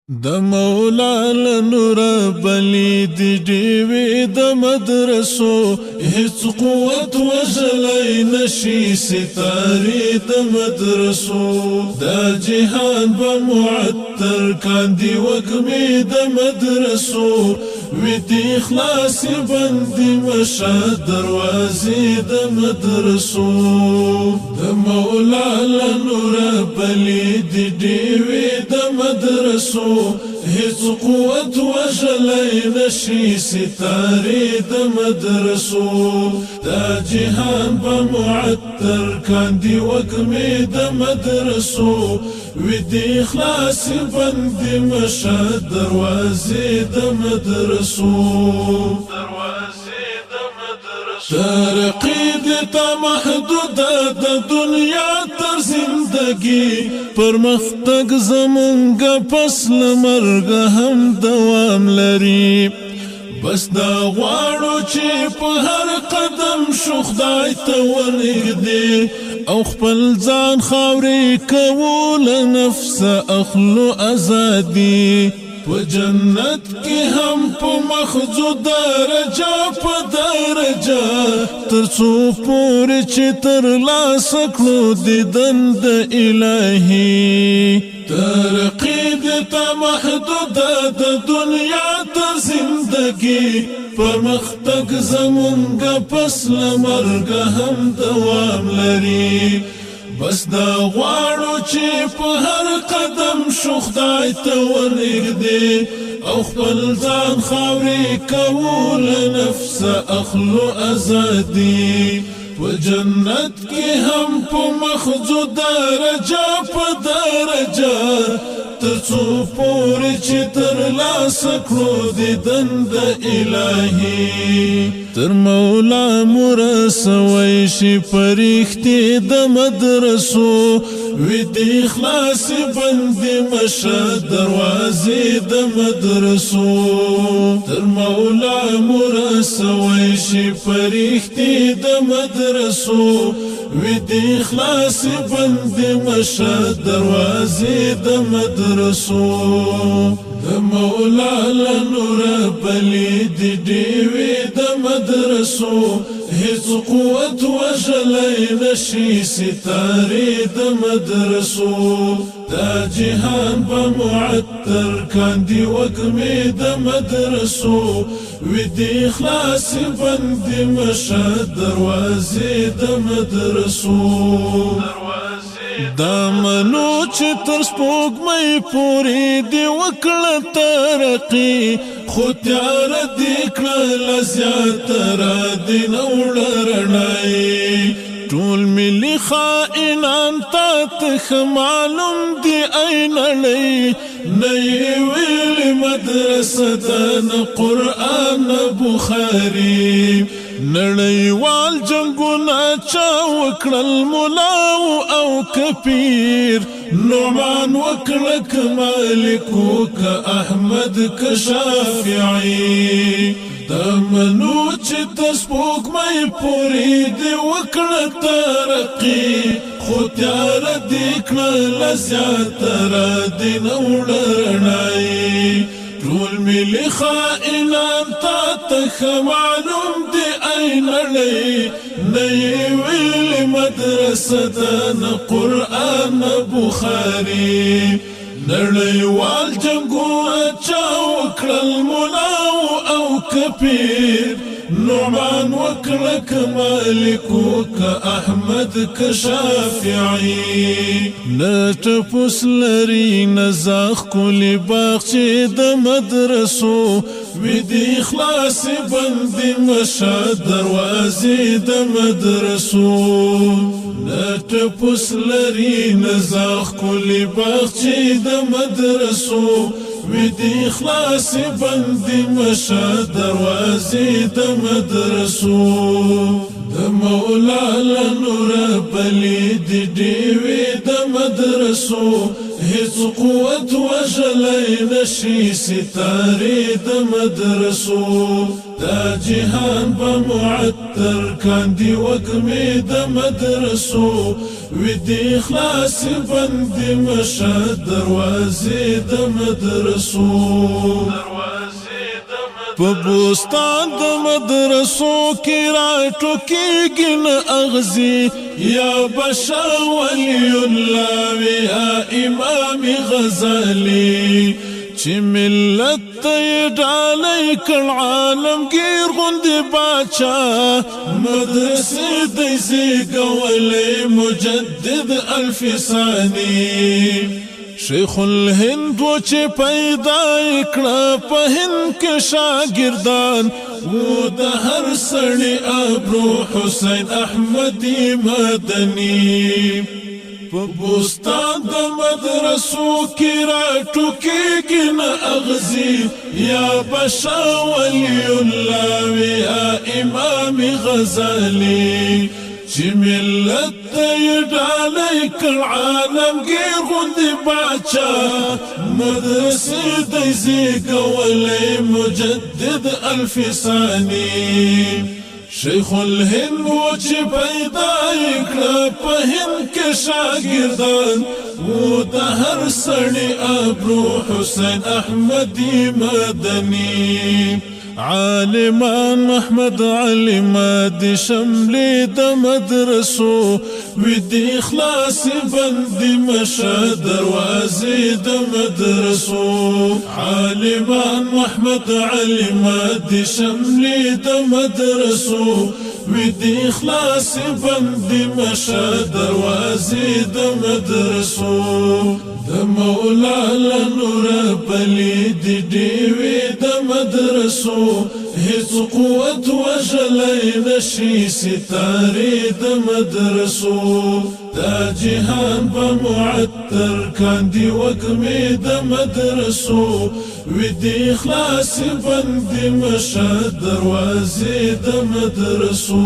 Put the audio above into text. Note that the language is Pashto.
د مولا لنور بلی دی دیوی د مدرسو هیڅ قوت وجلی نشی ستاری د مدرسو دا جهان بمعطر کاندی وگمی د مدرسو ویدی اخلاص بندی مشا دروازی د مدرسو د مولا لنور بلی دی دیوی د مدرسو هیڅ قوت وجلی نشی ستاری د مدرسو دا جهان بمعطر کاندی وگمی د مدرسو ویدی اخلاص بندی مشا دروازی د مدرسو ترقی دیتا محدود د دنیا تر زندگی پرمختګ زمونږ پس له مرګ هم دوام لري بس دا غواړو چې په هر قدم شو خدای ته ورنږدې او خپل ځان خاورې کوو له نفسه اخلو ازادي په جنت کې هم په مخزو درجه په درجه تر څو پورې چې ترلاسه کړو دیدن د الهي ترقی دیتا محدود د دنیا تر زندگی پرمختګ زمونږ پس له مرګ هم دوام لري بس دا غواړو چې په هر قدم شو خدای ته ورنږدې او خپل ځان خاورې کوو له نفسه اخلو ازادي په جنت کې هم په مخزو درجه په درجه تر څو پورې چې ترلاسه کړو دیدن د الهي تر مولا مرسوی شي پرښتې د مدرسو ویدی اخلاص بندي مشه دروازې د مدرسو تر مولا مرسوی شي پرښتې د مدرسو ویدی اخلاص بندي مشه دروازې د مدرسو د مولا لنور بلی دی دیوی د مدرسو هیڅ قوت وجلی نشی ستاری د مدرسو دا جهان بمعطر کاندی وگمی د مدرسو ویدی اخلاص بندی مشه دروازی د مدرسو دا منو چې تر سپوږمۍ پورې دی وکړه ترقي خو تیاره دی کړله زیاتره دی نوړه رڼایي ټول ملي خائنان تا ته معلوم دی ای نړۍ نه یې ویلې مدرسه ده نه قرآن نه بخاري نړیوال جنگونه چا وکړل ملاو او کپیر نعمان وکړه که مالک که احمد که شافعي دا منو چې ته سپوږمۍ پورې دې وکړه ترقي خو تیاره دې کړله زیاتره دې نوړه رڼایي ټول ملي خائنان تا ته ښه معلوم دی ای نړۍ نه یې ویلې مدرسه ده نه قرآن نه بخاري نړیوال جنګونه چا وکړل ملاو او کپیر نعمان وکړه که مالک که احمد که شافعي نه ټپوس لري نه زاغ ښکلي باغچې د مدرسو ویدی اخلاص بندي مشه دروازې د مدرسو نه ټپوس لري نه زاغ ښکلي باغچې د مدرسو ویدی اخلاص بندی مشه دروازې د مدرسو د مولا لنور بلی دی دیوی د مدرسو هیڅ قوت وژلی نشي ستارې د مدرسو دا جهان به معطر کاندي وږمې د مدرسو ودي خلاص بندي مشه دروازې د مدرسو په بوستان د مدرسو کې راټوکېږي نه اغزي یا بشا ولی الله یا امام غزالی چې ملت ته یې ډالۍ کړ عالمګیر غوندې باچا مدرسې دی زیږولی مجدد الفساني شیخ الهند و چې پیدا کړه په هند کې شاګردان و د هر سړي ابرو حسین احمدي مدني په بوستان د مدرسو کې راټوکېږي نه اغزي یا بشا ولی الله یا امام غزالی چې ملت ته یې ډالۍ کړ عالمګیر غوندې باچا مدرسې دی زیږولی مجدد الفساني شیخ الهند و چې پیدا یې کړه په هند کې شاګردان و د هر سړي ابرو حسین احمدي مدني عالمان محمد علي مادي شملي د مدرسو ودي اخلاص بندي مشه دروازې د مدرسو عالمان محمد علي مادي شملي د مدرسو ودي اخلاص بندي مشه دروازې د مدرسو د مولا لنور بلی دی ډیوې د مدرسو هیڅ قوت وژلی نشي ستارې د مدرسو دا جهان به معطر کاندي وږمې د مدرسو ودي خلاص بندي مشه دروازې د مدرسو